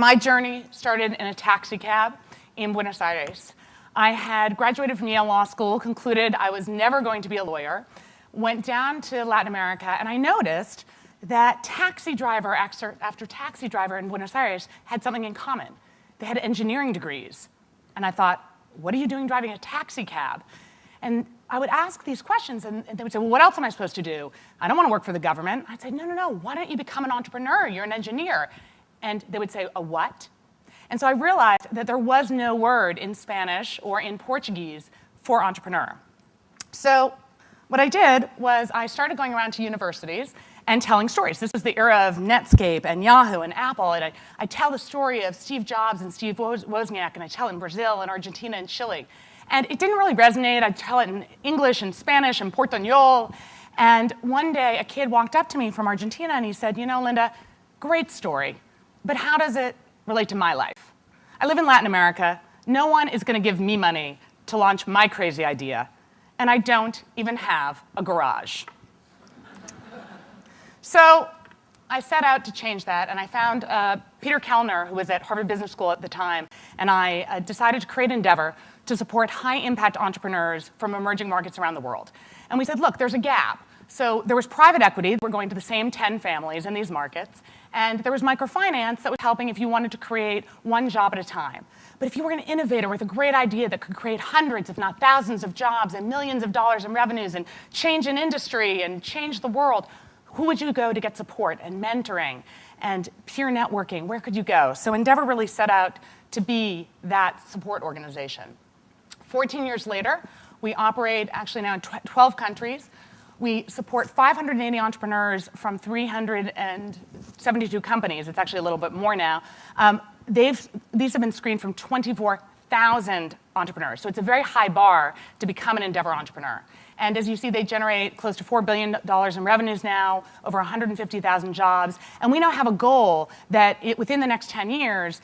My journey started in a taxi cab in Buenos Aires. I had graduated from Yale Law School, concluded I was never going to be a lawyer, went down to Latin America, and I noticed that taxi driver after taxi driver in Buenos Aires had something in common. They had engineering degrees. And I thought, what are you doing driving a taxi cab? And I would ask these questions, and they would say, well, what else am I supposed to do? I don't want to work for the government. I'd say, no, why don't you become an entrepreneur? You're an engineer. And they would say, a what? And so I realized that there was no word in Spanish or in Portuguese for entrepreneur. So what I did was I started going around to universities and telling stories. This was the era of Netscape and Yahoo and Apple. And I tell the story of Steve Jobs and Steve Wozniak, and I tell it in Brazil and Argentina and Chile. And it didn't really resonate. I'd tell it in English and Spanish and Portuñol. And one day, a kid walked up to me from Argentina, and he said, you know, Linda, great story, but how does it relate to my life? I live in Latin America. No one is going to give me money to launch my crazy idea, and I don't even have a garage. So I set out to change that, and I found Peter Kellner, who was at Harvard Business School at the time, and I decided to create Endeavor to support high-impact entrepreneurs from emerging markets around the world. And we said, look, there's a gap. So there was private equity. We're going to the same 10 families in these markets. And there was microfinance that was helping if you wanted to create one job at a time. But if you were an innovator with a great idea that could create hundreds, if not thousands of jobs and millions of dollars in revenues and change an industry and change the world, who would you go to get support and mentoring and peer networking? Where could you go? So Endeavor really set out to be that support organization. 14 years later, we operate actually now in 12 countries. We support 580 entrepreneurs from 372 companies. It's actually a little bit more now. These have been screened from 24,000 entrepreneurs. So it's a very high bar to become an Endeavor entrepreneur. And as you see, they generate close to $4 billion in revenues now, over 150,000 jobs. And we now have a goal that within the next 10 years,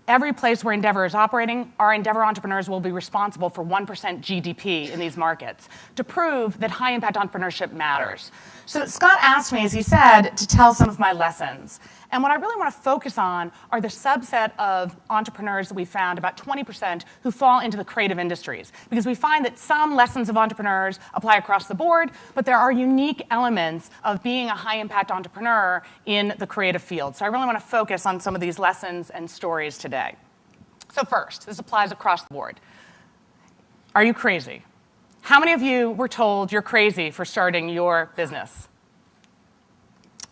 every place where Endeavor is operating, our Endeavor entrepreneurs will be responsible for 1% GDP in these markets to prove that high-impact entrepreneurship matters. So Scott asked me, as he said, to tell some of my lessons. And what I really want to focus on are the subset of entrepreneurs that we found, about 20%, who fall into the creative industries. Because we find that some lessons of entrepreneurs apply across the board, but there are unique elements of being a high-impact entrepreneur in the creative field. So I really want to focus on some of these lessons and stories today. So first, this applies across the board. Are you crazy? How many of you were told you're crazy for starting your business?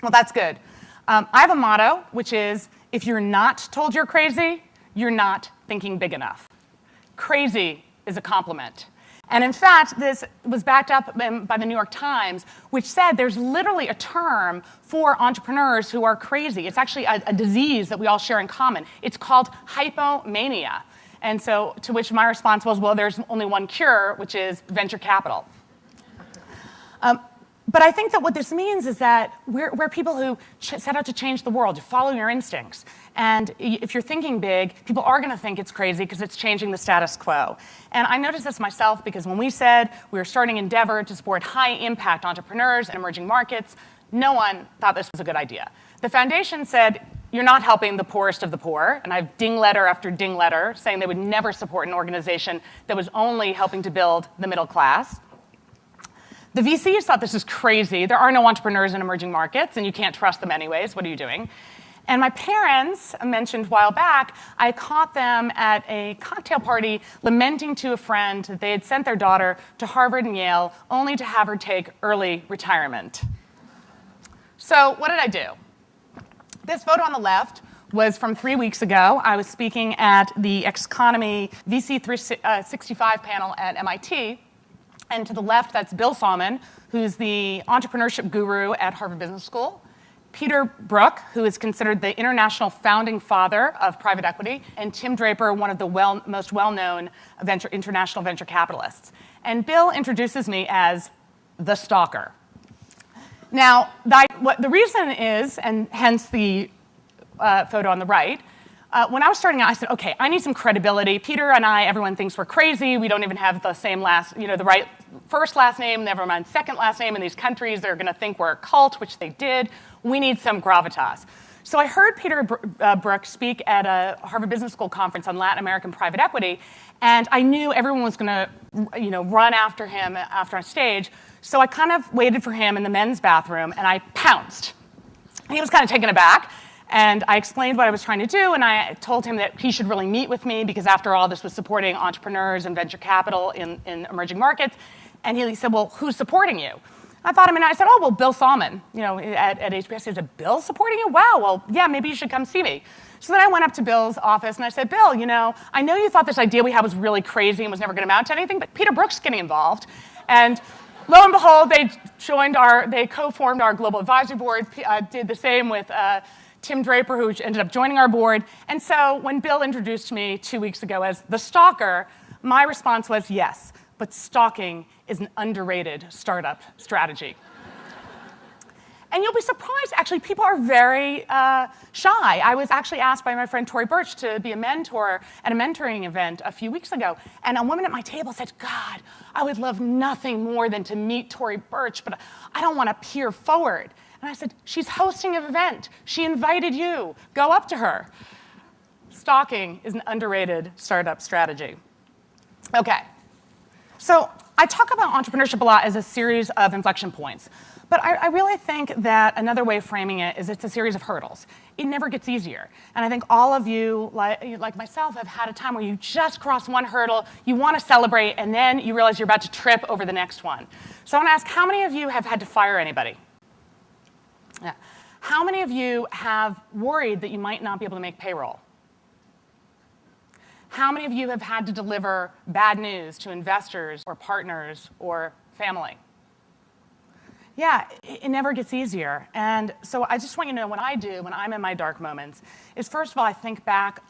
Well, that's good. I have a motto, which is, if you're not told you're crazy, you're not thinking big enough. Crazy is a compliment. And in fact, this was backed up by the New York Times, which said there's literally a term for entrepreneurs who are crazy. It's actually a disease that we all share in common. It's called hypomania. And so to which my response was, well, there's only one cure, which is venture capital. But I think that what this means is that we're people who set out to change the world. You follow your instincts. And if you're thinking big, people are going to think it's crazy because it's changing the status quo. And I noticed this myself because when we said we were starting Endeavor to support high-impact entrepreneurs in emerging markets, no one thought this was a good idea. The foundation said, you're not helping the poorest of the poor. And I have ding letter after ding letter saying they would never support an organization that was only helping to build the middle class. The VCs thought this is crazy. There are no entrepreneurs in emerging markets, and you can't trust them anyways. What are you doing? And my parents, mentioned a while back, I caught them at a cocktail party lamenting to a friend that they had sent their daughter to Harvard and Yale only to have her take early retirement. So what did I do? This photo on the left was from 3 weeks ago. I was speaking at the Economy VC 365 panel at MIT. And to the left, that's Bill Salmon, who's the entrepreneurship guru at Harvard Business School. Peter Brook, who is considered the international founding father of private equity. And Tim Draper, one of the most well-known international venture capitalists. And Bill introduces me as the stalker. Now, what the reason is, and hence the photo on the right, when I was starting out, I said, okay, I need some credibility. Peter and I, everyone thinks we're crazy. We don't even have the same the right first last name, never mind second last name in these countries. They're going to think we're a cult, which they did. We need some gravitas. So I heard Peter Brook speak at a Harvard Business School conference on Latin American private equity, and I knew everyone was going to run after him after on stage. So I kind of waited for him in the men's bathroom, and I pounced. He was kind of taken aback, and I explained what I was trying to do, and I told him that he should really meet with me because, after all, this was supporting entrepreneurs and venture capital in emerging markets. And he said, well, who's supporting you? I thought, I said, oh, well, Bill Salmon, at HBS. He said, Bill supporting you? Wow, well, yeah, maybe you should come see me. So then I went up to Bill's office and I said, Bill, I know you thought this idea we had was really crazy and was never going to amount to anything, but Peter Brook's getting involved. And lo and behold, they co-formed our global advisory board, did the same with Tim Draper, who ended up joining our board. And so when Bill introduced me 2 weeks ago as the stalker, my response was yes, but stalking is an underrated startup strategy. And you'll be surprised, actually, people are very shy. I was actually asked by my friend Tory Burch to be a mentor at a mentoring event a few weeks ago. And a woman at my table said, God, I would love nothing more than to meet Tory Burch, but I don't want to peer forward. And I said, she's hosting an event. She invited you. Go up to her. Stalking is an underrated startup strategy. Okay. So I talk about entrepreneurship a lot as a series of inflection points. But I really think that another way of framing it is it's a series of hurdles. It never gets easier. And I think all of you, like myself, have had a time where you just cross one hurdle, you want to celebrate, and then you realize you're about to trip over the next one. So I want to ask, how many of you have had to fire anybody? Yeah. How many of you have worried that you might not be able to make payroll? How many of you have had to deliver bad news to investors or partners or family? Yeah, it never gets easier. And so I just want you to know what I do when I'm in my dark moments is, first of all, I think back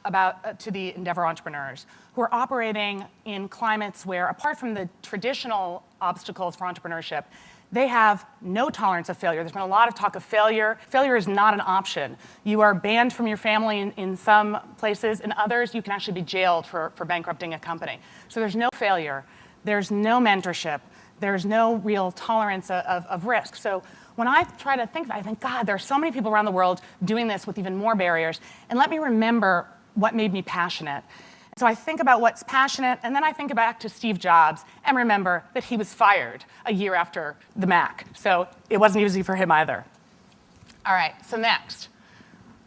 to the Endeavor entrepreneurs who are operating in climates where, apart from the traditional obstacles for entrepreneurship, they have no tolerance of failure. There's been a lot of talk of failure. Failure is not an option. You are banned from your family in some places. In others, you can actually be jailed for bankrupting a company. So there's no failure. There's no mentorship. There's no real tolerance of risk. So when I try to think, I think, God, there are so many people around the world doing this with even more barriers. And let me remember what made me passionate. So I think about what's passionate, and then I think back to Steve Jobs and remember that he was fired a year after the Mac. So it wasn't easy for him either. All right, so next,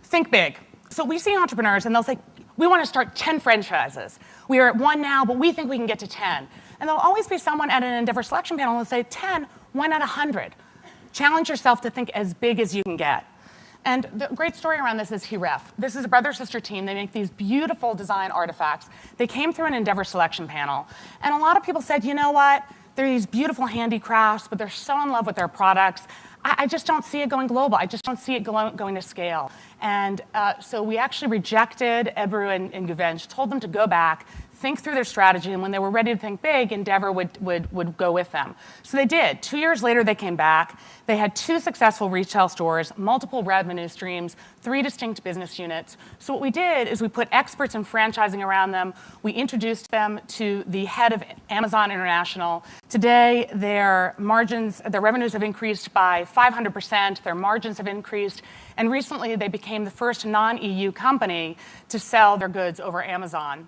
think big. So we see entrepreneurs, and they'll say, we want to start 10 franchises. We are at 1 now, but we think we can get to 10. And there'll always be someone at an Endeavor selection panel who will say, 10, why not 100? Challenge yourself to think as big as you can get. And the great story around this is Hiref. This is a brother-sister team. They make these beautiful design artifacts. They came through an Endeavor selection panel. And a lot of people said, you know what? They're these beautiful handicrafts, but they're so in love with their products. I just don't see it going global. I just don't see it going to scale. And so we actually rejected Ebru and Guvench, told them to go back, think through their strategy, and when they were ready to think big, Endeavor would go with them. So they did. 2 years later, they came back. They had 2 successful retail stores, multiple revenue streams, 3 distinct business units. So what we did is we put experts in franchising around them. We introduced them to the head of Amazon International. Today, their revenues have increased by 500%. Their margins have increased. And recently, they became the first non-EU company to sell their goods over Amazon.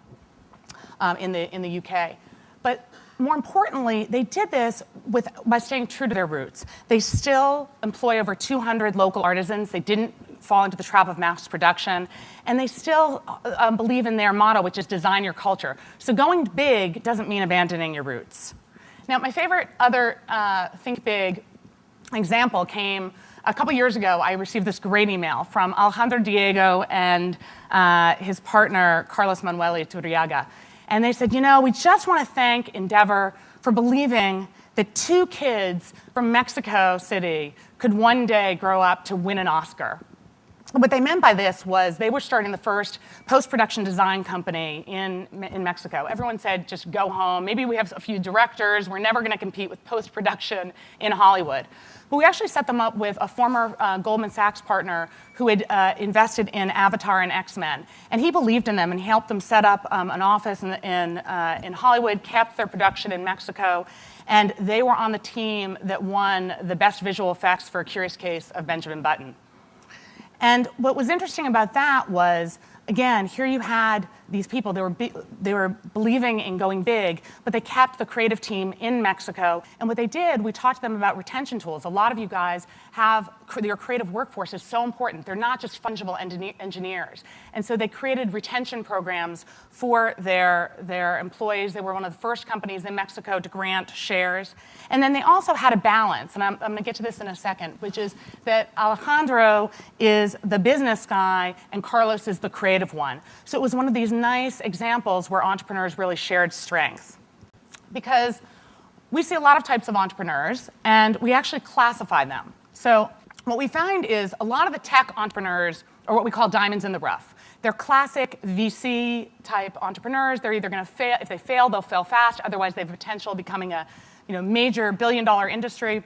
In the UK. But more importantly, they did this by staying true to their roots. They still employ over 200 local artisans. They didn't fall into the trap of mass production. And they still believe in their motto, which is design your culture. So going big doesn't mean abandoning your roots. Now, my favorite other think big example came a couple years ago. I received this great email from Alejandro Diego and his partner, Carlos Manuel Iturriaga. And they said, we just want to thank Endeavor for believing that 2 kids from Mexico City could one day grow up to win an Oscar. What they meant by this was they were starting the first post-production design company in Mexico. Everyone said, just go home. Maybe we have a few directors. We're never going to compete with post-production in Hollywood. But we actually set them up with a former Goldman Sachs partner who had invested in Avatar and X-Men. And he believed in them, and he helped them set up an office in Hollywood, kept their production in Mexico, and they were on the team that won the best visual effects for A Curious Case of Benjamin Button. And what was interesting about that was, again, here you had these people, they were believing in going big, but they kept the creative team in Mexico. And what they did, we talked to them about retention tools. A lot of you guys have, your creative workforce is so important. They're not just fungible engineers. And so they created retention programs for their employees. They were one of the first companies in Mexico to grant shares. And then they also had a balance, and I'm going to get to this in a second, which is that Alejandro is the business guy and Carlos is the creative one. So it was one of these nice examples where entrepreneurs really shared strengths. Because we see a lot of types of entrepreneurs, and we actually classify them. So what we find is a lot of the tech entrepreneurs are what we call diamonds in the rough. They're classic VC-type entrepreneurs. They're either going to fail. If they fail, they'll fail fast. Otherwise, they have potential of becoming a major billion-dollar industry.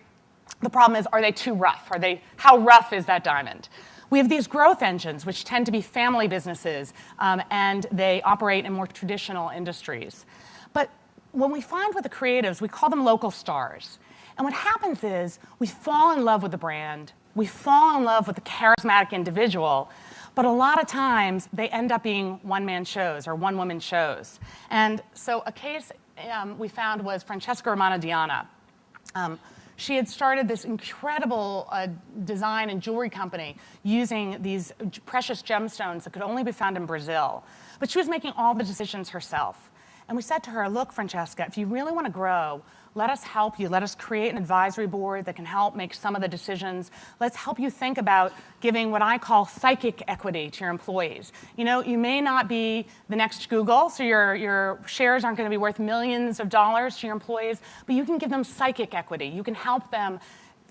The problem is, are they too rough? How rough is that diamond? We have these growth engines, which tend to be family businesses, and they operate in more traditional industries. But when we find with the creatives, we call them local stars. And what happens is we fall in love with the brand. We fall in love with the charismatic individual. But a lot of times, they end up being one-man shows or one-woman shows. And so a case we found was Francesca Romana Diana. She had started this incredible design and jewelry company using these precious gemstones that could only be found in Brazil. But she was making all the decisions herself. And we said to her, look, Francesca, if you really want to grow, let us help you. Let us create an advisory board that can help make some of the decisions. Let's help you think about giving what I call psychic equity to your employees. You may not be the next Google, so your shares aren't going to be worth millions of dollars to your employees, but you can give them psychic equity. You can help them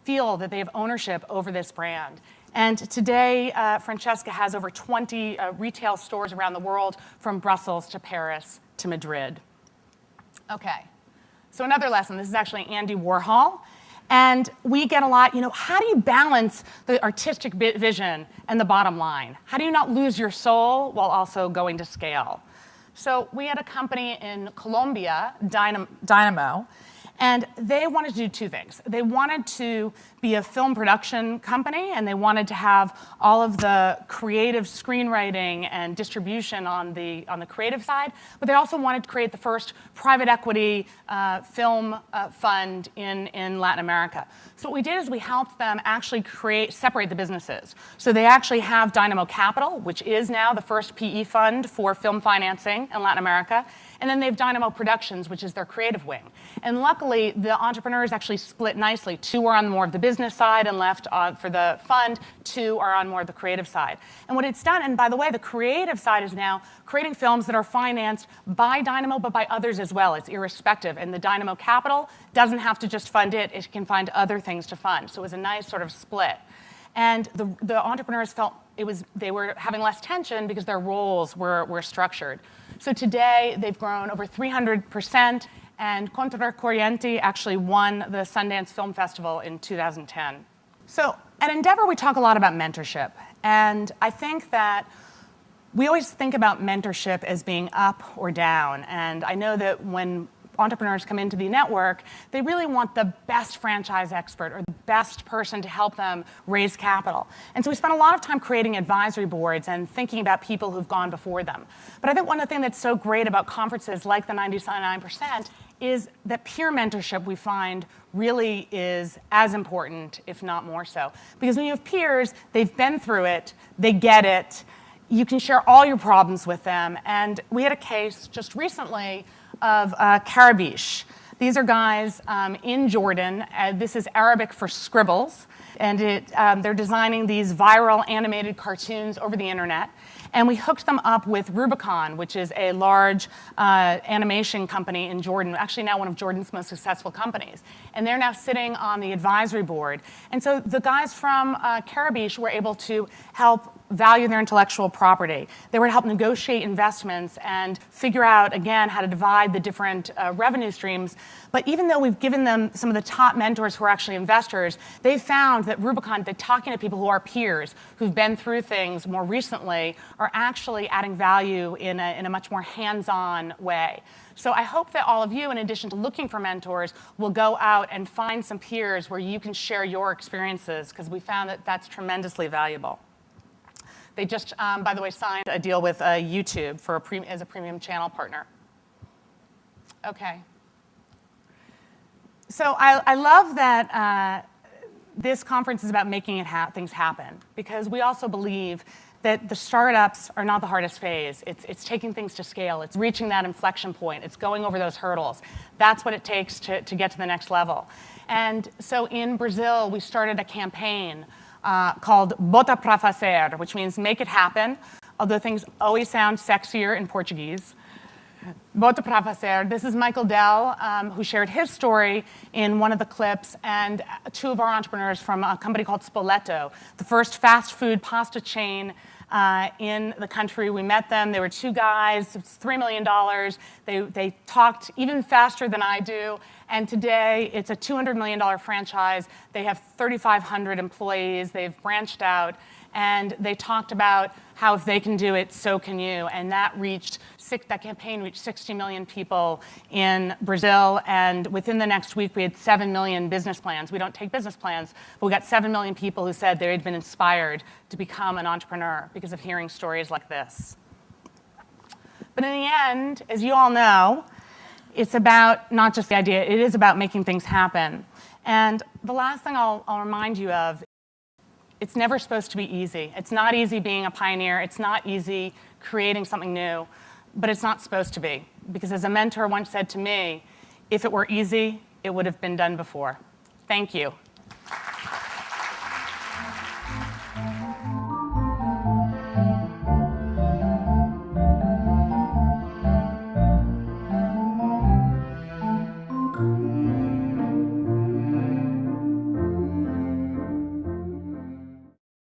feel that they have ownership over this brand. And today, Francesca has over 20 retail stores around the world, from Brussels to Paris to Madrid. Okay. So another lesson, this is actually Andy Warhol. And we get a lot, how do you balance the artistic vision and the bottom line? How do you not lose your soul while also going to scale? So we had a company in Colombia, Dynamo, and they wanted to do two things. They wanted to be a film production company, and they wanted to have all of the creative screenwriting and distribution on the creative side, but they also wanted to create the first private equity film fund in Latin America. So what we did is we helped them actually separate the businesses. So they actually have Dynamo Capital, which is now the first PE fund for film financing in Latin America. And then they have Dynamo Productions, which is their creative wing. And luckily, the entrepreneurs actually split nicely. 2 are on more of the business side and left for the fund. 2 are on more of the creative side. And what it's done, and by the way, the creative side is now creating films that are financed by Dynamo, but by others as well. It's irrespective. And the Dynamo Capital doesn't have to just fund it. It can find other things to fund. So it was a nice sort of split. And the entrepreneurs felt they were having less tension because their roles were structured. So today, they've grown over 300%, and Contracorriente actually won the Sundance Film Festival in 2010. So at Endeavor, we talk a lot about mentorship. And I think that we always think about mentorship as being up or down. And I know that when entrepreneurs come into the network, they really want the best franchise expert or the best person to help them raise capital. And so we spent a lot of time creating advisory boards and thinking about people who've gone before them. But I think one of the things that's so great about conferences like the 99% is that peer mentorship, we find, really is as important, if not more so. Because when you have peers, they've been through it, they get it, you can share all your problems with them. And we had a case just recently of Karabish. These are guys in Jordan. This is Arabic for scribbles. And they're designing these viral animated cartoons over the internet. And we hooked them up with Rubicon, which is a large animation company in Jordan, actually now one of Jordan's most successful companies. And they're now sitting on the advisory board. And so the guys from Karabish were able to help value their intellectual property. They were to help negotiate investments and figure out, again, how to divide the different revenue streams. But even though we've given them some of the top mentors who are actually investors, they've found that Rubicon, they're talking to people who are peers, who've been through things more recently, are actually adding value in a much more hands-on way. So I hope that all of you, in addition to looking for mentors, will go out and find some peers where you can share your experiences, because we found that that's tremendously valuable. They just, by the way, signed a deal with YouTube for as a premium channel partner. Okay. So I love that this conference is about making things happen, because we also believe that the startups are not the hardest phase. It's taking things to scale. It's reaching that inflection point. It's going over those hurdles. That's what it takes to get to the next level. And so in Brazil, we started a campaign called Bota pra fazer, which means make it happen, although things always sound sexier in Portuguese. Bota pra fazer. This is Michael Dell, who shared his story in one of the clips, and two of our entrepreneurs from a company called Spoleto, the first fast food pasta chain in the country. We met them. They were two guys. It's $3 million. They talked even faster than I do. And today, it's a $200 million franchise. They have 3,500 employees. They've branched out. And they talked about how if they can do it, so can you. And that campaign reached 60 million people in Brazil. And within the next week, we had 7 million business plans. We don't take business plans, but we got 7 million people who said they had been inspired to become an entrepreneur because of hearing stories like this. But in the end, as you all know, it's about not just the idea, it is about making things happen. And the last thing I'll remind you of, it's never supposed to be easy. It's not easy being a pioneer. It's not easy creating something new, but it's not supposed to be. Because as a mentor once said to me, if it were easy, it would have been done before. Thank you.